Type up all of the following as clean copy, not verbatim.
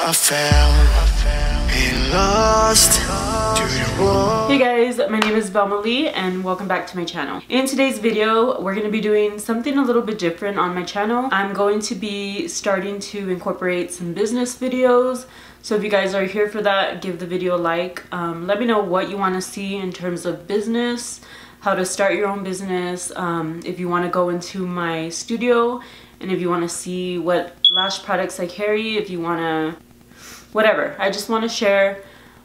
I fell and lost to the wall. Hey guys, my name is Velma I and welcome back to my channel. In today's video, we're going to be doing something a little bit different on my channel. I'm going to be starting to incorporate some business videos. So if you guys are here for that, give the video a like. Let me know what you want to see in terms of business, how to start your own business, if you want to go into my studio, and if you want to see what lash products I carry, if you want to, whatever. I just want to share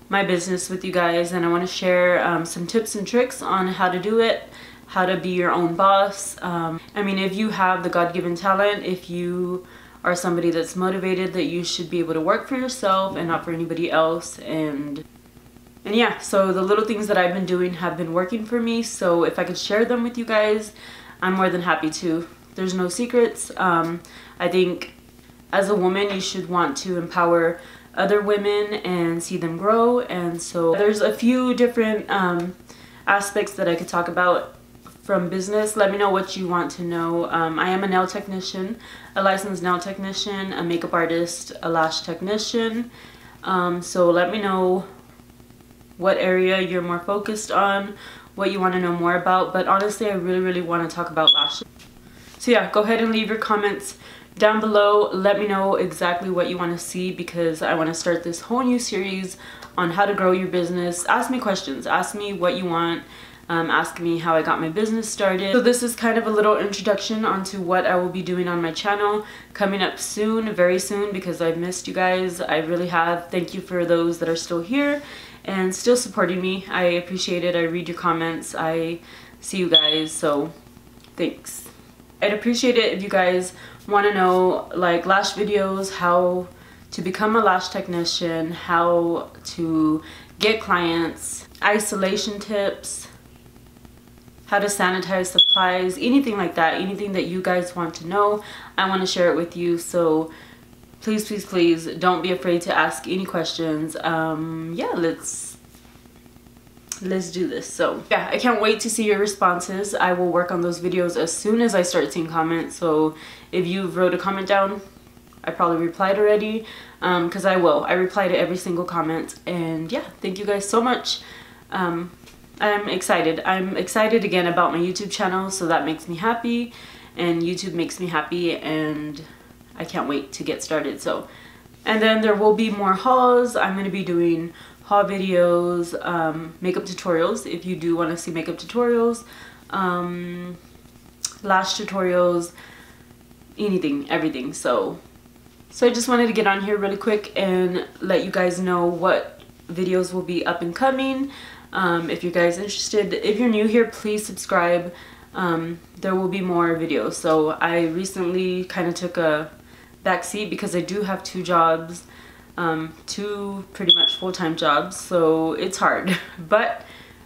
my business with you guys, and I want to share some tips and tricks on how to do it, how to be your own boss. I mean, if you have the God-given talent, if you are somebody that's motivated, that you should be able to work for yourself and not for anybody else. And yeah, so the little things that I've been doing have been working for me, so if I could share them with you guys, I'm more than happy to. There's no secrets. I think as a woman, you should want to empower other women and see them grow, and so there's a few different aspects that I could talk about from business. Let me know what you want to know. I am a nail technician, a licensed nail technician, a makeup artist, a lash technician, so let me know what area you're more focused on, what you want to know more about. But honestly, I really want to talk about lashes. So yeah, go ahead and leave your comments down below. Let me know exactly what you want to see, because I want to start this whole new series on how to grow your business. Ask me questions, ask me what you want, ask me how I got my business started. So this is kind of a little introduction onto what I will be doing on my channel coming up soon, very soon, because I've missed you guys. I really have. Thank you for those that are still here and still supporting me. I appreciate it. I read your comments, I see you guys, so thanks. I'd appreciate it if you guys want to know like lash videos, how to become a lash technician, how to get clients, isolation tips, how to sanitize supplies, anything like that, anything that you guys want to know. I want to share it with you, so please don't be afraid to ask any questions. Yeah, let's do this. So yeah, I can't wait to see your responses. I will work on those videos as soon as I start seeing comments. So if you wrote a comment down, I probably replied already, because I reply to every single comment. And yeah, thank you guys so much. I'm excited again about my YouTube channel, so that makes me happy, and YouTube makes me happy, and I can't wait to get started. So, and then there will be more hauls. I'm going to be doing haul videos, makeup tutorials if you do want to see makeup tutorials, lash tutorials, anything, everything. So I just wanted to get on here really quick and let you guys know what videos will be up and coming. If you guys are interested, if you're new here, please subscribe. There will be more videos. So I recently kind of took a backseat because I do have two jobs, two pretty much full-time jobs, so it's hard, but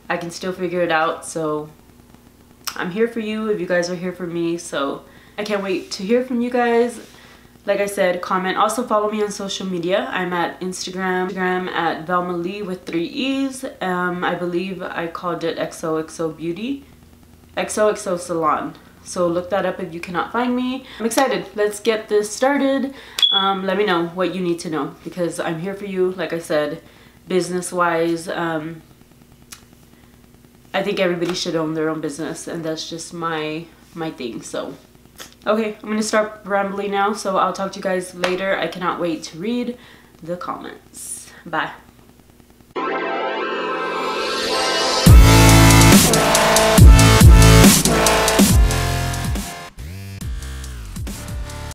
I can still figure it out. So I'm here for you if you guys are here for me, so I can't wait to hear from you guys. Like I said, comment. Also follow me on social media. I'm at Instagram at Velma I with 3 E's. I believe I called it XOXO Beauty, XOXO Salon. So look that up if you cannot find me. I'm excited. Let's get this started. Let me know what you need to know, because I'm here for you. Like I said, business-wise, I think everybody should own their own business, and that's just my thing. So okay, I'm gonna start rambling now, so I'll talk to you guys later. I cannot wait to read the comments. Bye.